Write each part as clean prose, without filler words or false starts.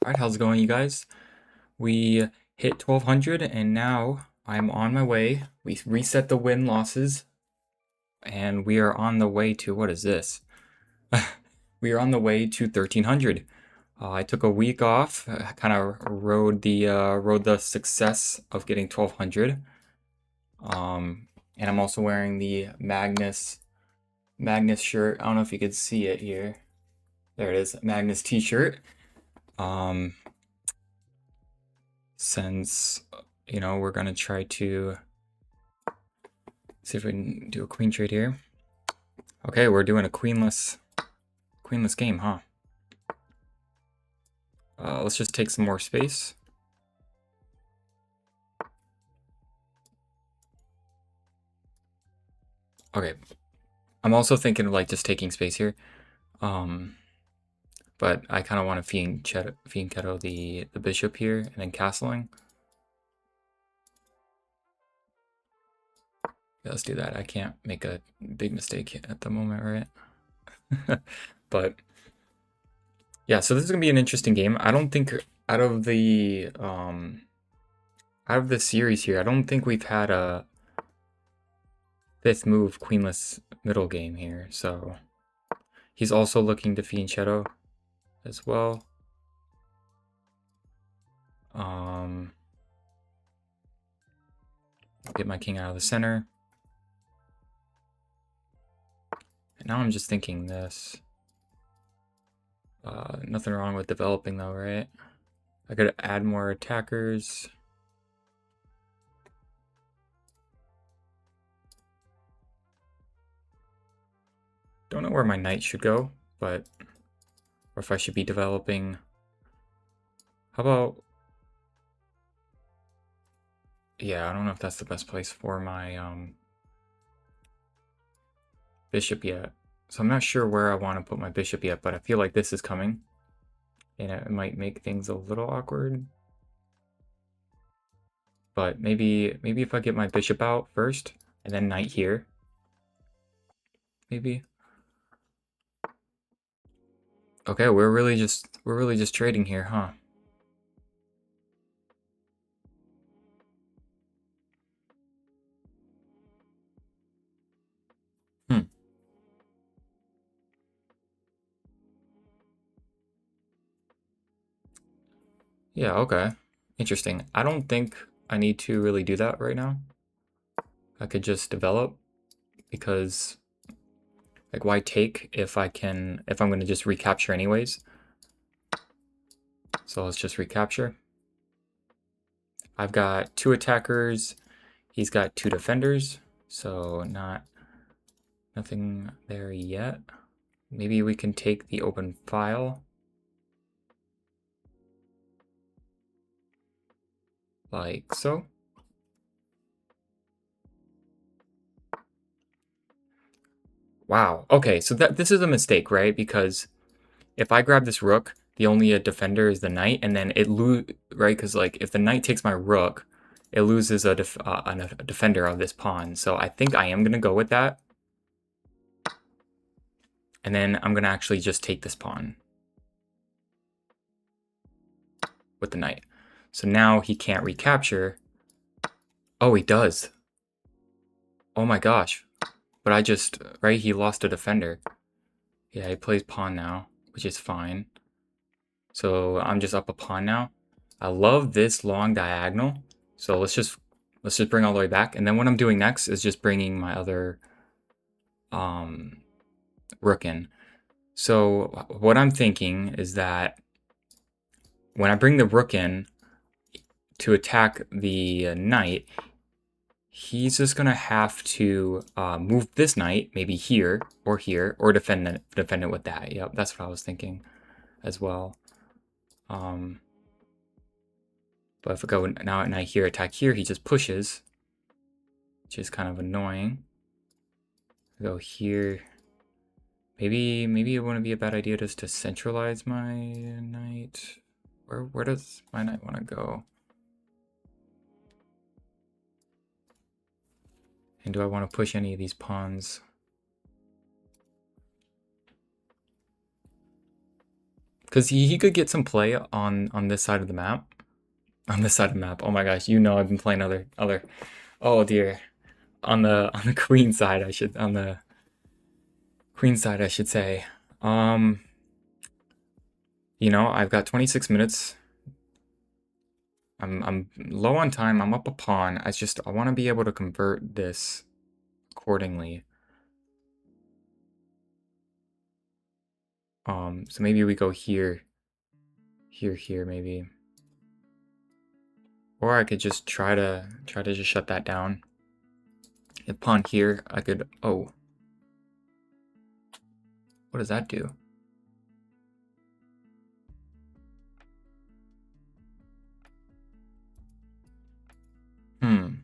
Alright, how's it going, you guys? We hit 1200 and now I'm on my way. We reset the win losses and we are on the way to, what is this? We are on the way to 1300. I took a week off, kind of rode the success of getting 1200. And I'm also wearing the Magnus shirt. I don't know if you could see it here. There it is, Magnus t-shirt. Um, since we're gonna try to see if we can do a queen trade here. Okay, we're doing a queenless game, huh? Let's just take some more space. Okay, I'm also thinking of like just taking space here. But I kind of want to fianchetto the bishop here and then castling. Yeah, let's do that. I can't make a big mistake at the moment, right? But yeah, so this is gonna be an interesting game. I don't think out of the series here, I don't think we've had a fifth move queenless middle game here. So he's also looking to fianchetto as well. Get my king out of the center. And now I'm just thinking this. Nothing wrong with developing though, right? I could add more attackers. Don't know where my knight should go, but or if I should be developing. How about? Yeah, I don't know if that's the best place for my bishop yet. So I'm not sure where I want to put my bishop yet, but I feel like this is coming. And it might make things a little awkward. But maybe if I get my bishop out first, and then knight here. Maybe. Okay, we're really just trading here, huh? Hmm. Yeah, okay. Interesting. I don't think I need to really do that right now. I could just develop because like why take if I'm gonna just recapture anyways. So let's just recapture. I've got 2 attackers, he's got 2 defenders, so nothing there yet. Maybe we can take the open file. Like so. Wow. Okay, so this is a mistake, right? Because if I grab this rook, the only defender is the knight, and then right? Because like if the knight takes my rook, it loses a defender of this pawn. So I think I am gonna go with that, and then I'm gonna actually just take this pawn with the knight. So now he can't recapture. Oh, he does. Oh my gosh. But I just, right, he lost a defender. Yeah, he plays pawn now, which is fine. So I'm just up a pawn now. I love this long diagonal. So let's just bring all the way back. And then what I'm doing next is just bringing my other rook in. So what I'm thinking is that when I bring the rook in to attack the knight, he's just gonna have to move this knight maybe here, or defend it with that. Yep, that's what I was thinking as well. But if I go now and I hear attack here, he just pushes, which is kind of annoying. I go here. Maybe it wouldn't be a bad idea just to centralize my knight. Where does my knight want to go? And do I want to push any of these pawns? Because he could get some play on this side of the map. On this side of the map. Oh my gosh, you know I've been playing other. Oh dear. On the queen side, on the queen side, I should say. You know, I've got 26 minutes. I'm low on time. I'm up a pawn. I want to be able to convert this accordingly. So maybe we go here, here, maybe. Or I could just try to just shut that down. If pawn here, I could. Oh, what does that do? Hmm.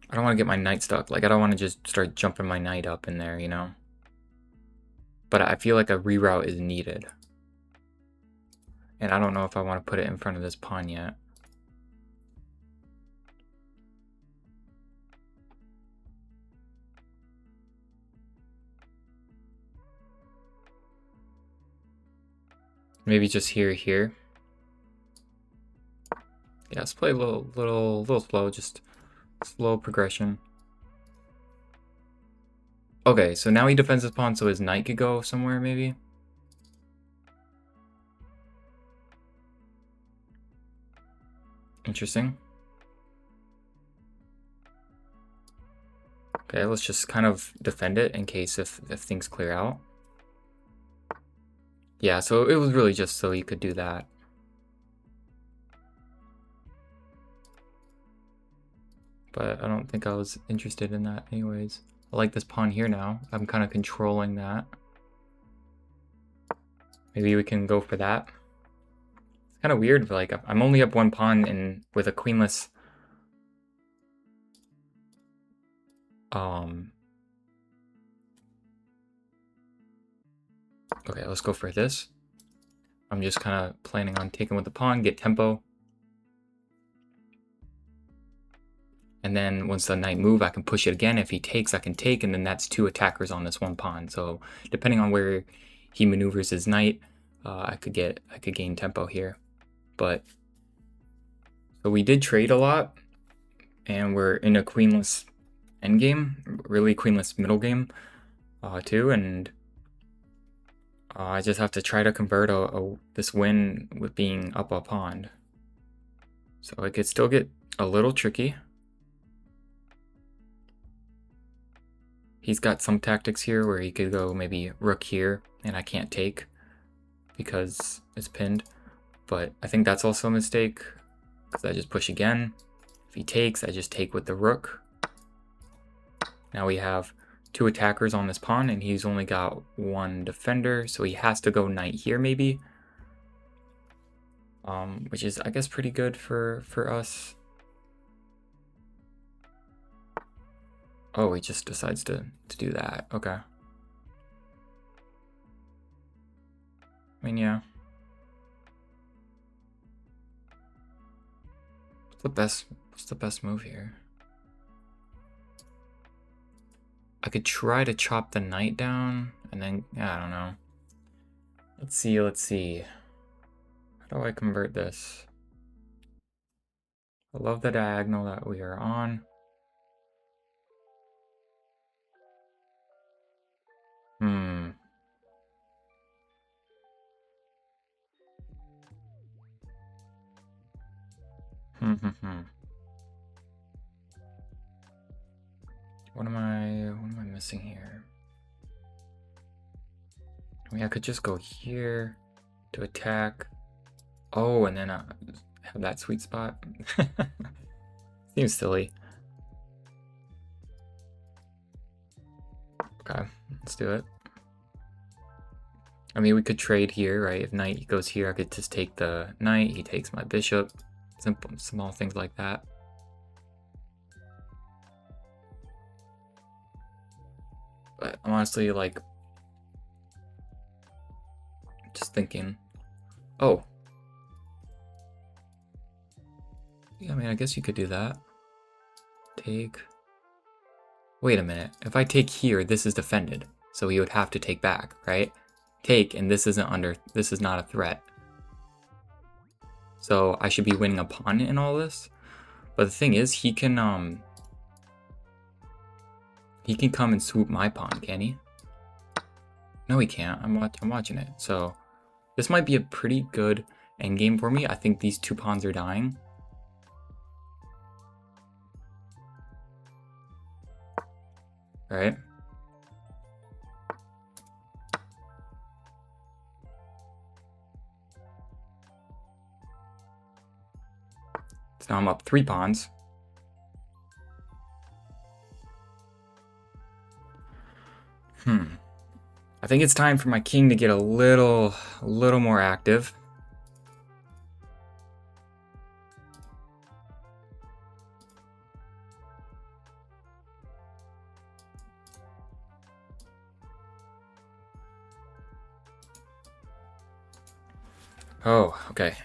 I don't want to get my knight stuck. Like, I don't want to just start jumping my knight up in there, you know? But I feel like a reroute is needed. And I don't know if I want to put it in front of this pawn yet. Maybe just here. Yeah, let's play a little slow, just slow progression. Okay, so now he defends his pawn so his knight could go somewhere, maybe? Interesting. Okay, let's just kind of defend it in case if things clear out. Yeah, so it was really just so he could do that. But I don't think I was interested in that anyways. I like this pawn here now. I'm kind of controlling that. Maybe we can go for that. It's kind of weird, like I'm only up one pawn and with a queenless okay, let's go for this. I'm just kind of planning on taking with the pawn, get tempo. And then once the knight move, I can push it again. If he takes, I can take, and then that's two attackers on this one pawn. So depending on where he maneuvers his knight, I could gain tempo here. But so we did trade a lot, and we're in a queenless endgame, really queenless middle game too, and I just have to try to convert this win with being up a pawn. So it could still get a little tricky. He's got some tactics here where he could go maybe rook here, and I can't take because it's pinned. But I think that's also a mistake because I just push again. If he takes, I just take with the rook. Now we have two attackers on this pawn, and he's only got one defender, so he has to go knight here maybe. Which is, I guess, pretty good for us. Oh, he just decides to do that. Okay. I mean, yeah. What's the best move here? I could try to chop the knight down, and then, I don't know. Let's see. How do I convert this? I love the diagonal that we are on. What am I missing here? I mean, I could just go here to attack. Oh, and then have that sweet spot. Seems silly. Okay, let's do it. I mean, we could trade here, right? If knight goes here, I could just take the knight. He takes my bishop. Simple, small things like that. But I'm honestly, like, just thinking, oh. Yeah, I mean, I guess you could do that. Take. Wait a minute. If I take here, this is defended. So he would have to take back, right? Take, and this is not a threat. So I should be winning a pawn in all this. But the thing is, he can come and swoop my pawn, can he? No, he can't. I'm watching it. So this might be a pretty good endgame for me. I think these two pawns are dying. All right. So now I'm up 3 pawns. I think it's time for my king to get a little more active. Oh, okay.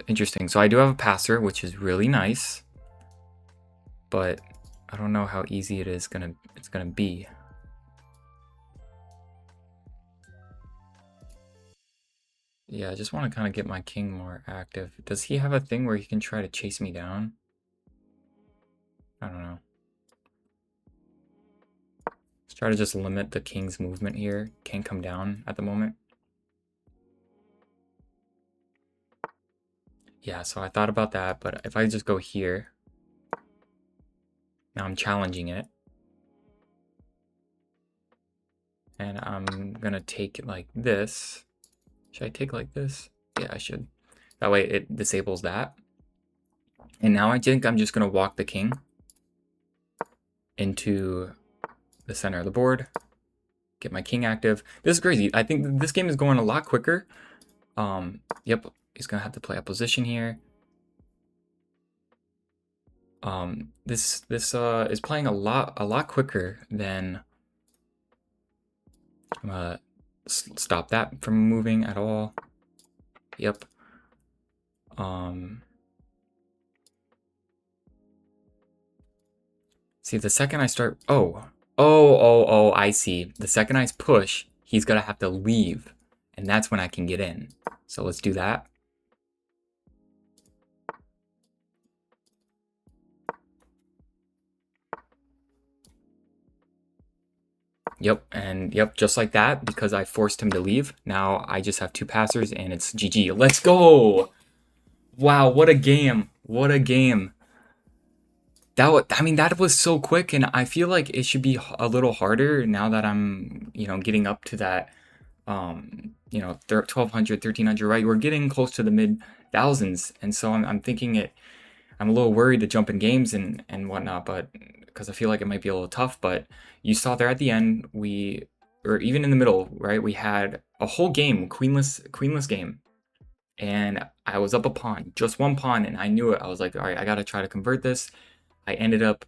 Interesting. So I do have a passer, which is really nice, but I don't know how easy it's gonna be. Yeah, I just want to kind of get my king more active. Does he have a thing where he can try to chase me down? I don't know. Let's try to just limit the king's movement here. Can't come down at the moment. Yeah, so I thought about that, but if I just go here, now I'm challenging it. And I'm gonna take it like this. Should I take like this? Yeah, I should. That way it disables that. And now I think I'm just gonna walk the king into the center of the board. Get my king active. This is crazy. I think this game is going a lot quicker. Yep, he's gonna have to play a position here. This is playing a lot quicker than. I'm gonna stop that from moving at all. Yep. See, the second I start, I see. The second I push, he's gonna have to leave, and that's when I can get in. So let's do that. Yep, just like that, because I forced him to leave. Now I just have 2 passers, and it's GG. Let's go! Wow, what a game! What a game! That was so quick, and I feel like it should be a little harder now that I'm, getting up to that, 1,200, 1,300, right? We're getting close to the mid thousands, and so I'm thinking I'm a little worried to jump in games and whatnot, but because I feel like it might be a little tough. But you saw there at the end, or even in the middle, right? We had a whole game, queenless game, and I was up a pawn, just 1 pawn, and I knew it. I was like, all right, I gotta try to convert this. I ended up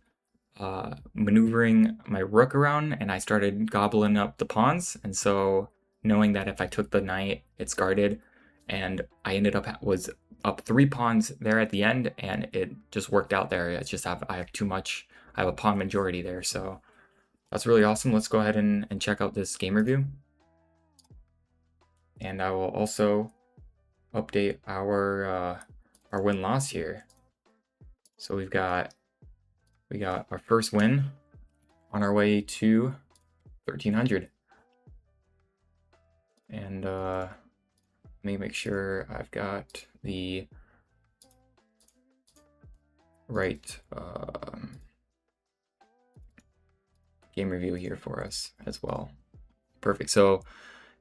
maneuvering my rook around, and I started gobbling up the pawns. And so knowing that if I took the knight, it's guarded, and I ended up was up 3 pawns there at the end, and it just worked out there. It's just I have too much. I have a pawn majority there, so that's really awesome. Let's go ahead and check out this game review, and I will also update our win-loss here. So we got our first win on our way to 1,300. And let me make sure I've got the right game review here for us as well. Perfect. So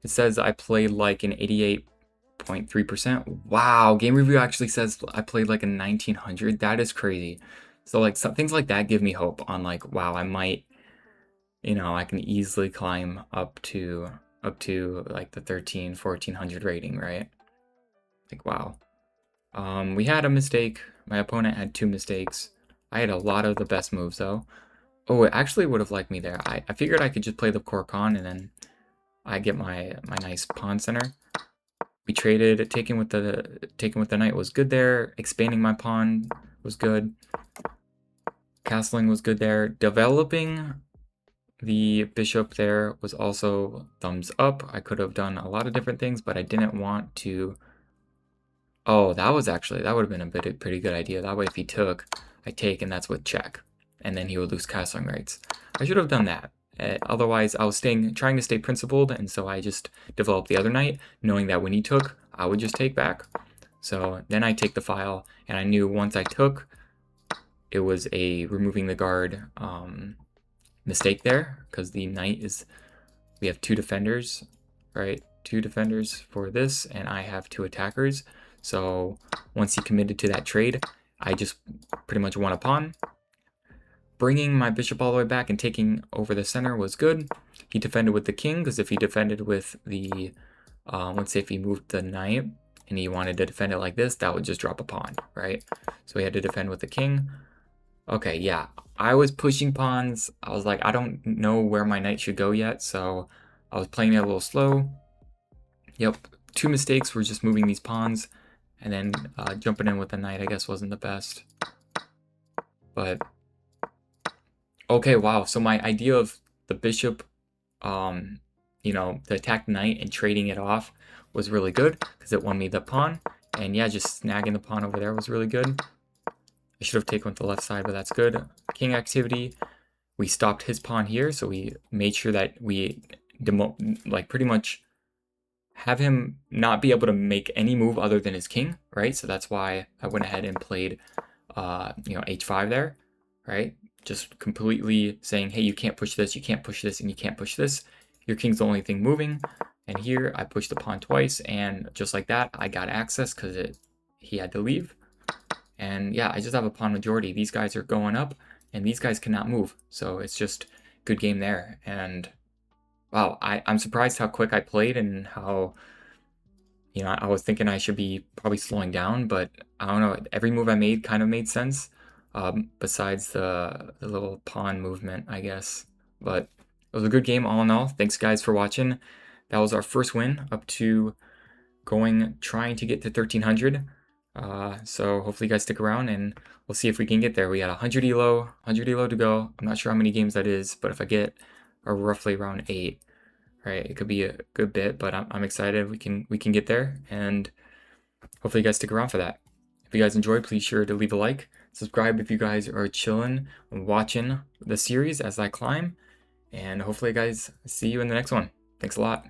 it says I played like an 88.3%. Wow, game review actually says I played like a 1,900. That is crazy. So like some things like that give me hope on like, wow, I might, I can easily climb up to like the 1,400 rating, right? Like, wow. We had a mistake. My opponent had 2 mistakes. I had a lot of the best moves though. Oh, it actually would have liked me there. I figured I could just play the core con and then I get my nice pawn center. We traded. Taking with the knight was good there. Expanding my pawn was good. Castling was good there. Developing the bishop there was also thumbs up. I could have done a lot of different things, but I didn't want to. Oh, that would have been a pretty good idea. That way, if he took, I take, and that's with check, and then he would lose castling rights. I should have done that. Otherwise, I was trying to stay principled, and so I just developed the other knight, knowing that when he took, I would just take back. So then I take the file, and I knew once I took, it was a removing the guard mistake there, because the knight is, we have 2 defenders, right? 2 defenders for this, and I have 2 attackers. So once he committed to that trade, I just pretty much won a pawn. Bringing my bishop all the way back and taking over the center was good. He defended with the king, because if he defended with the, let's say if he moved the knight and he wanted to defend it like this, that would just drop a pawn, right? So he had to defend with the king. Okay, yeah, I was pushing pawns. I was like, I don't know where my knight should go yet, so I was playing it a little slow. Yep, 2 mistakes were just moving these pawns, and then jumping in with the knight, I guess, wasn't the best. But, okay, wow, so my idea of the bishop, you know, the attacked knight and trading it off was really good, because it won me the pawn. And yeah, just snagging the pawn over there was really good. I should have taken with the left side, but that's good. King activity. We stopped his pawn here, so we made sure that we pretty much have him not be able to make any move other than his king, right? So that's why I went ahead and played, you know, h5 there, right? Just completely saying, hey, you can't push this, you can't push this, and you can't push this. Your king's the only thing moving. And here I pushed the pawn twice, and just like that, I got access because he had to leave. And yeah, I just have a pawn majority. These guys are going up, and these guys cannot move. So it's just good game there. And wow, I'm surprised how quick I played and how, you know, I was thinking I should be probably slowing down, but I don't know. Every move I made kind of made sense, besides the little pawn movement, I guess. But it was a good game all in all. Thanks, guys, for watching. That was our first win up to trying to get to 1300. So hopefully you guys stick around and we'll see if we can get there. We got 100 elo to go. I'm not sure how many games that is, but if I get roughly around 8, right, it could be a good bit, but I'm excited we can get there, and hopefully you guys stick around for that. If you guys enjoyed, please sure to leave a like, subscribe if you guys are chilling and watching the series as I climb, and hopefully guys see you in the next one. Thanks a lot.